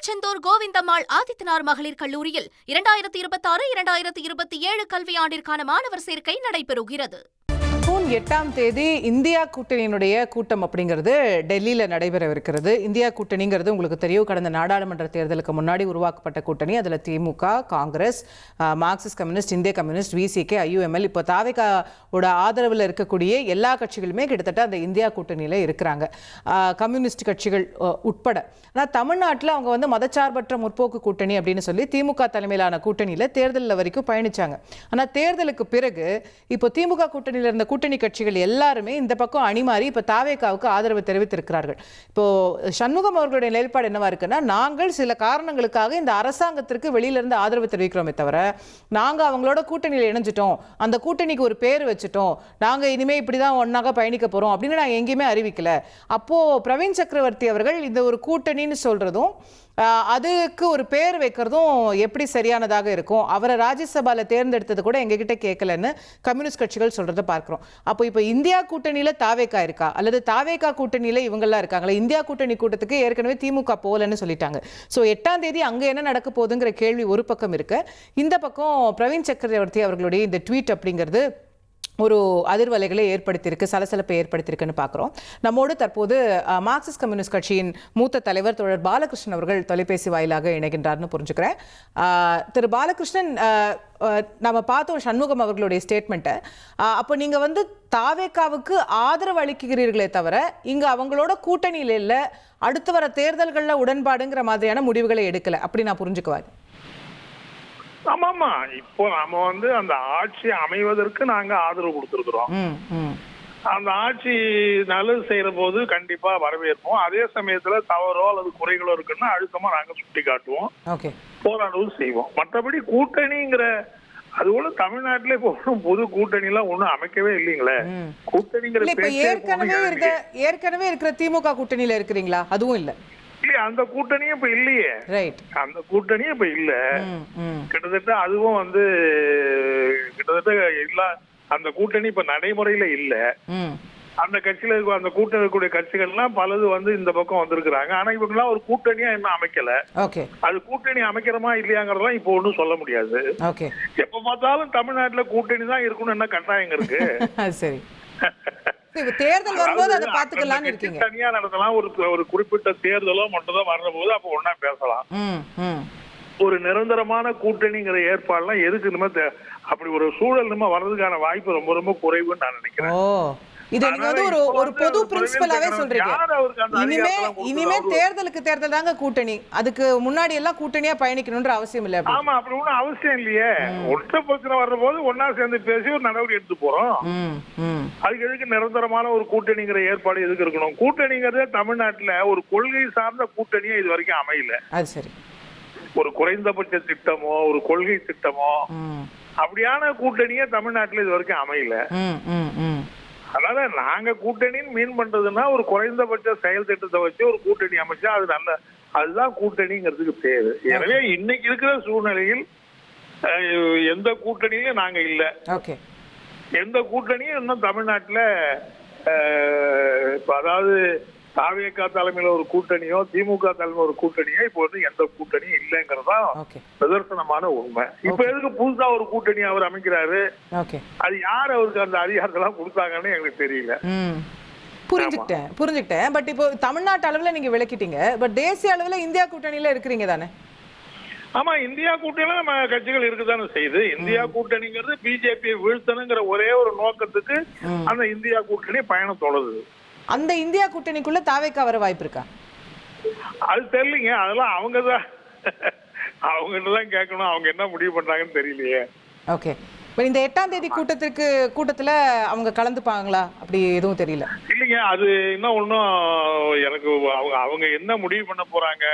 திருச்செந்தூர் கோவிந்தம்மாள் ஆதித்தனார் மகளிர் கல்லூரியில் 2026-2027 கல்வியாண்டிற்கான மாணவர் சேர்க்கை நடைபெறுகிறது. ஜூன் 8ஆம் தேதி இந்தியா கூட்டணியினுடைய கூட்டம் அப்படிங்கிறது டெல்லியில் நடைபெறவிருக்கிறது. இந்தியா கூட்டணிங்கிறது உங்களுக்கு தெரியும், கடந்த நாடாளுமன்ற தேர்தலுக்கு முன்னாடி உருவாக்கப்பட்ட கூட்டணி. அதில் திமுக, காங்கிரஸ், மார்க்சிஸ்ட் கம்யூனிஸ்ட், இந்திய கம்யூனிஸ்ட், விசிகே, ஐயுஎம்எல், இப்போ தாவேகாவோட ஆதரவில் இருக்கக்கூடிய எல்லா கட்சிகளுமே கிட்டத்தட்ட அந்த இந்தியா கூட்டணியில் இருக்கிறாங்க, கம்யூனிஸ்ட் கட்சிகள் உட்பட. ஆனால் தமிழ்நாட்டில் அவங்க வந்து மதச்சார்பற்ற முற்போக்கு கூட்டணி அப்படின்னு சொல்லி திமுக தலைமையிலான கூட்டணியில் தேர்தலில் வரைக்கும் பயணிச்சாங்க. ஆனால் தேர்தலுக்கு பிறகு இப்போ திமுக கூட்டணியில் இருந்த கூட்டணி கட்சிகள் எல்லாருமே இந்த பக்கம் அணிமாறி இப்போ தாவேகாவுக்கு ஆதரவு தெரிவித்திருக்கிறார்கள். இப்போ சண்முகம் அவர்களுடைய நிலைப்பாடு என்னவா இருக்குன்னா, நாங்கள் சில காரணங்களுக்காக இந்த அரசாங்கத்திற்கு வெளியிலிருந்து ஆதரவு தெரிவிக்கிறோமே தவிர நாங்கள் அவங்களோட கூட்டணியில் இணைஞ்சிட்டோம், அந்த கூட்டணிக்கு ஒரு பேர் வச்சுட்டோம், நாங்கள் இனிமே இப்படிதான் ஒன்னாக பயணிக்க போறோம் அப்படின்னு நாங்கள் எங்கேயுமே அறிவிக்கல. அப்போ பிரவீன் சக்கரவர்த்தி அவர்கள் இந்த ஒரு கூட்டணின்னு சொல்றதும் அதுக்கு ஒரு பேர் வைக்கிறதும் எப்படி சரியானதாக இருக்கும்? அவரை ராஜ்யசபால தேர்ந்தெடுத்தது கூட எங்ககிட்ட கேட்கலன்னு கம்யூனிஸ்ட் கட்சிகள் சொல்றதை பார்க்கிறோம். அப்போ இப்போ இந்தியா கூட்டணியில தாவேகா இருக்கா அல்லது தாவேகா கூட்டணியில இவங்கெல்லாம் இருக்காங்களா? இந்தியா கூட்டணி கூட்டத்துக்கு ஏற்கனவே திமுக போகலன்னு சொல்லிட்டாங்க. ஸோ 8ஆம் தேதி அங்கே என்ன நடக்க போகுதுங்கிற கேள்வி ஒரு பக்கம் இருக்கு. இந்த பக்கம் பிரவீன் சக்கரவர்த்தி அவர்களுடைய இந்த ட்வீட் அப்படிங்கிறது ஒரு அதிர்வலைகளை ஏற்படுத்தியிருக்கு, சலசலப்பை ஏற்படுத்தியிருக்குன்னு பார்க்குறோம். நம்மோடு தற்போது மார்க்சிஸ்ட் கம்யூனிஸ்ட் கட்சியின் மூத்த தலைவர் தோழர் பாலகிருஷ்ணன் அவர்கள் தொலைபேசி வாயிலாக இணைகின்றார்னு புரிஞ்சுக்கிறேன். திரு பாலகிருஷ்ணன், நம்ம பார்த்தோம் சண்முகம் அவர்களுடைய ஸ்டேட்மெண்ட்டை. அப்போ நீங்கள் வந்து தாவேகாவுக்கு ஆதரவு அளிக்கிறீர்களே தவிர இங்கே அவங்களோட கூட்டணியில் இல்லை, அடுத்து வர தேர்தல்களில் உடன்பாடுங்கிற மாதிரியான முடிவுகளை எடுக்கலை, அப்படி நான் புரிஞ்சுக்குவாரு? ஆமாமா, இப்போ நாம வந்து அந்த ஆட்சி அமைவதற்கு நாங்க ஆதரவு கொடுத்திருக்கிறோம். அந்த ஆட்சி நல்லது செய்யற போது கண்டிப்பா வரவேற்போம். அதே சமயத்துல தவறோ அல்லது குறைகளோ இருக்குன்னா அழுத்தமா நாங்க சுட்டி காட்டுவோம், போராடவும் செய்வோம். மற்றபடி கூட்டணிங்கிற அது கூட தமிழ்நாட்டிலே இப்போ புது கூட்டணி எல்லாம் ஒண்ணும் அமைக்கவே இல்லைங்களே. கூட்டணிங்கிற ஏற்கனவே இருக்கிற திமுக கூட்டணியில இருக்கிறீங்களா? அதுவும் இல்ல. அந்த கூட்டணியும் இப்ப இல்லையே. அந்த கூட்டணியும் இப்ப இல்ல. கிட்டத்தட்ட அதுவும் வந்து கிட்டத்தட்ட இல்ல. அந்த கூட்டணி இப்ப நடைமுறையில இல்ல. அந்த கட்சியில இருக்க அந்த கூட்டணி இருக்கக்கூடிய கட்சிகள் எல்லாம் பலது வந்து இந்த பக்கம் வந்திருக்கிறாங்க. ஆனா இவங்க எல்லாம் ஒரு கூட்டணியா இன்னும் அமைக்கல. அது கூட்டணி அமைக்கிறமா இல்லையாங்கிறதெல்லாம் இப்போ ஒண்ணும் சொல்ல முடியாது. எப்ப பார்த்தாலும் தமிழ்நாட்டுல கூட்டணி தான் இருக்கணும், என்ன கட்டாயம் இருக்கு? சரி, தேர்தல் வரும்போது அதை பாத்துக்கலாம் இருக்கீங்க. தனியா நடத்தலாம், ஒரு குறிப்பிட்ட தேர்தலோ மட்டும் தான் வர்ற போது அப்ப ஒன்னா பேசலாம். ஒரு நிரந்தரமான கூட்டணிங்கிற ஏற்பாடுலாம் எதுக்கு நம்ம அப்படி ஒரு சூழல் நம்ம வர்றதுக்கான வாய்ப்பு ரொம்ப ரொம்ப குறைவுன்னு நான் நினைக்கிறேன். இதை நீங்க வந்து ஒரு பொது பிரின்சிபலாவே சொல்றீங்க. இனிமே தேர்தலுக்கு தேர்தல் தாங்க கூட்டணி, அதுக்கு முன்னாடி எல்லாம் கூட்டணியா பயணிக்கணும்ன்ற அவசியம் இல்ல. ஆமா, அப்படி ஒண்ணும் அவசியம் இல்லையே. ஒற்றை பிரச்சனை வர்ற போது ஒன்னா சேர்ந்து பேசி ஒரு நடவடிக்கை எடுத்து போறோம். அதுக்கு எதுக்கு நிரந்தரமான ஒரு கூட்டணிங்கிற ஏற்பாடு எதுக்கு இருக்கணும்? கூட்டணிங்கிறதே தமிழ்நாட்டுல ஒரு கொள்கை சார்ந்த கூட்டணியே இது வரைக்கும் அமையல. அது சரி, ஒரு குறைந்தபட்ச திட்டமோ ஒரு கொள்கை திட்டமோ அப்படியான கூட்டணியே தமிழ்நாட்டுல இது வரைக்கும் அமையல. அதனால நாங்க கூட்டணின்னு மீன் பண்றதுன்னா ஒரு குறைந்தபட்ச செயல் திட்டத்தை வச்சு ஒரு கூட்டணி அமைச்சா அது நல்ல, அதுதான் கூட்டணிங்கிறதுக்கு பேரு. எனவே இன்னைக்கு இருக்கிற சூழ்நிலையில் எந்த கூட்டணியும் நாங்க இல்ல. எந்த கூட்டணியும் இன்னும் தமிழ்நாட்டுல அதாவது தாவேகா தலைமையில ஒரு கூட்டணியோ திமுக தலைமையில ஒரு கூட்டணியோ இப்போ வந்து எந்த கூட்டணியும் இல்லைங்கிறதா நிதர்சனமான உண்மை. இப்ப எதுக்கு புதுசா ஒரு கூட்டணி அவர் அமைக்கிறாரு? அது யார் அவருக்கு அந்த அதிகாரத்தெல்லாம் கொடுத்தாங்கன்னு எங்களுக்கு தெரியல. புரிஞ்சுக்கிட்டேன். பட் இப்போ தமிழ்நாட்டு அளவுல நீங்க விளக்கிட்டீங்க, பட் தேசிய அளவுல இந்தியா கூட்டணியில இருக்கிறீங்க தானே? ஆமா, இந்தியா கூட்டணியில நம்ம கட்சிகள் இருக்குதானே செய்யுது. இந்தியா கூட்டணிங்கிறது பிஜேபியை வீழ்த்தணுங்கிற ஒரே ஒரு நோக்கத்துக்கு அந்த இந்தியா கூட்டணி பயணம் தொடருது. அந்த இந்தியா கூட்டணிக்குள்ள தாவேகா வர வாய்ப்பு இருக்கா? அது தெரியலீங்க. அதெல்லாம் அவங்கதான் அவங்ககிட்டதான் கேட்கணும், அவங்க என்ன முடிவு பண்றாங்கன்னு தெரியலையே. ஓகே, இந்த 8ஆம் தேதி கூட்டத்துல அவங்க கலந்துப்பாங்களா? அப்படி எதுவும் தெரியல. இல்லைங்க, அது இன்னும் ஒன்னும் எனக்கு அவங்க என்ன முடிவு பண்ண போறாங்க,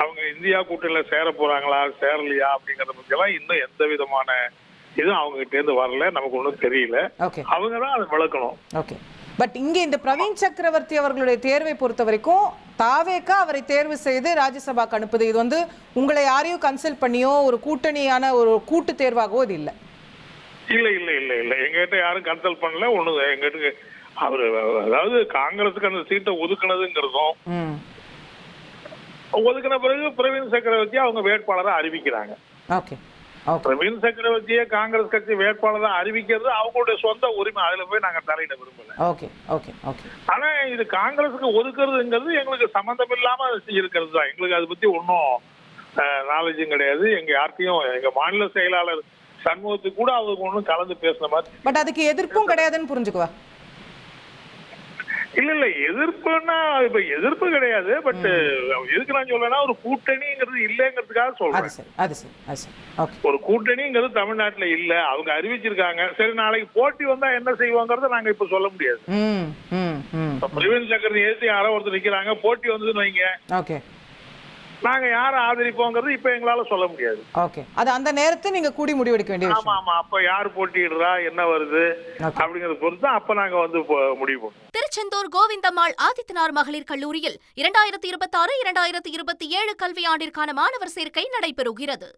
அவங்க இந்தியா கூட்டணியில சேர போறாங்களா சேரலையா அப்படிங்கறத பத்தி எல்லாம் இன்னும் எந்த விதமான இதுவும் அவங்க கிட்ட இருந்து வரல, நமக்கு ஒன்றும் தெரியல. அவங்கதான் அதை விளக்கணும். ஓகே, பட் இங்க இந்த பிரவீன் சக்கரவர்த்தி அவர்களுடைய தேர்வை பொறுத்த வரைக்கும் தாவேகா அவரை தேர்வு செய்து ராஜ்யசபாக்கு அனுப்புது. இது வந்து உங்களை யாரையும் கன்சல்ட் பண்ணியோ ஒரு கூட்டணியான ஒரு கூட்டு தேர்வாகவோ இது இல்லை. இல்ல இல்ல இல்ல இல்ல எங்கிட்ட யாரும் கன்சல்ட் பண்ணல. ஒண்ணு எங்கிட்ட அவரு அதாவது காங்கிரஸுக்கு அந்த சீட்டை ஒதுக்குனதுங்கிறதும் ஒதுக்கின பிறகு பிரவீன் சக்கரவர்த்தி அவங்க வேட்பாளரை அறிவிக்கிறாங்க. Okay okay. பிரவீன் சக்கரவர்த்தியை காங்கிரஸ் கட்சி வேட்பாளரை அறிவிக்கிறது அவங்களுடைய சொந்த உரிமை. அதுல போய் நாங்க தலையிட விரும்பல. Okay okay okay. ஆனா இது காங்கிரஸுக்கு ஒதுக்குறதுங்கிறது எங்களுக்கு சம்பந்தம் இல்லாம இருக்கிறது தான். எங்களுக்கு அதை பத்தி ஒன்றும் நாலேஜும் கிடையாது. எங்க யார்கிட்டையும் எங்க மாநில செயலாளர் சண்முகத்துக்கு கூட அவங்க ஒன்றும் கலந்து பேசின மாதிரி. பட் அதுக்கு எதிர்ப்பும் கிடையாதுன்னு புரிஞ்சுக்குவா? இல்ல எதிர்ப்புன்னா இப்ப எதிர்ப்பு கிடையாது. பட் எதுக்கு நான் சொல்லனா ஒரு கூட்டணிங்கிறது இல்லங்கிறதுக்காக சொல்றேன். ஒரு கூட்டணிங்கிறது தமிழ்நாட்டுல இல்ல. அவங்க அறிவிச்சிருக்காங்க. சரி நாளைக்கு போட்டி வந்தா என்ன செய்வாங்கறத நாங்க இப்ப சொல்ல முடியாது. பிரவீன் சக்கரவர்த்தி ஏத்தி யாரோ ஒருத்தர் நிக்கிறாங்க, போட்டி வந்ததுன்னு வைங்க, ஓகே, நாங்க யாரை ஆதரிப்போங்கிறது இப்ப எங்களால சொல்ல முடியாது. ஓகே. அது அந்த நேரத்தை நீங்க கூடி முடிவெடுக்க வேண்டிய விஷயம். ஆமா ஆமா. அப்ப யார் போட்டியிடுறா, என்ன வருது அப்படிங்கறத பொறுத்து அப்ப நாங்க வந்து முடிவு பண்ணுவோம். திருச்செந்தூர் கோவிந்தம்மாள் ஆதித்தனார் மகளிர் கல்லூரியில் 2026-2027 கல்வியாண்டிற்கான மாணவர் சேர்க்கை நடைபெறுகிறது.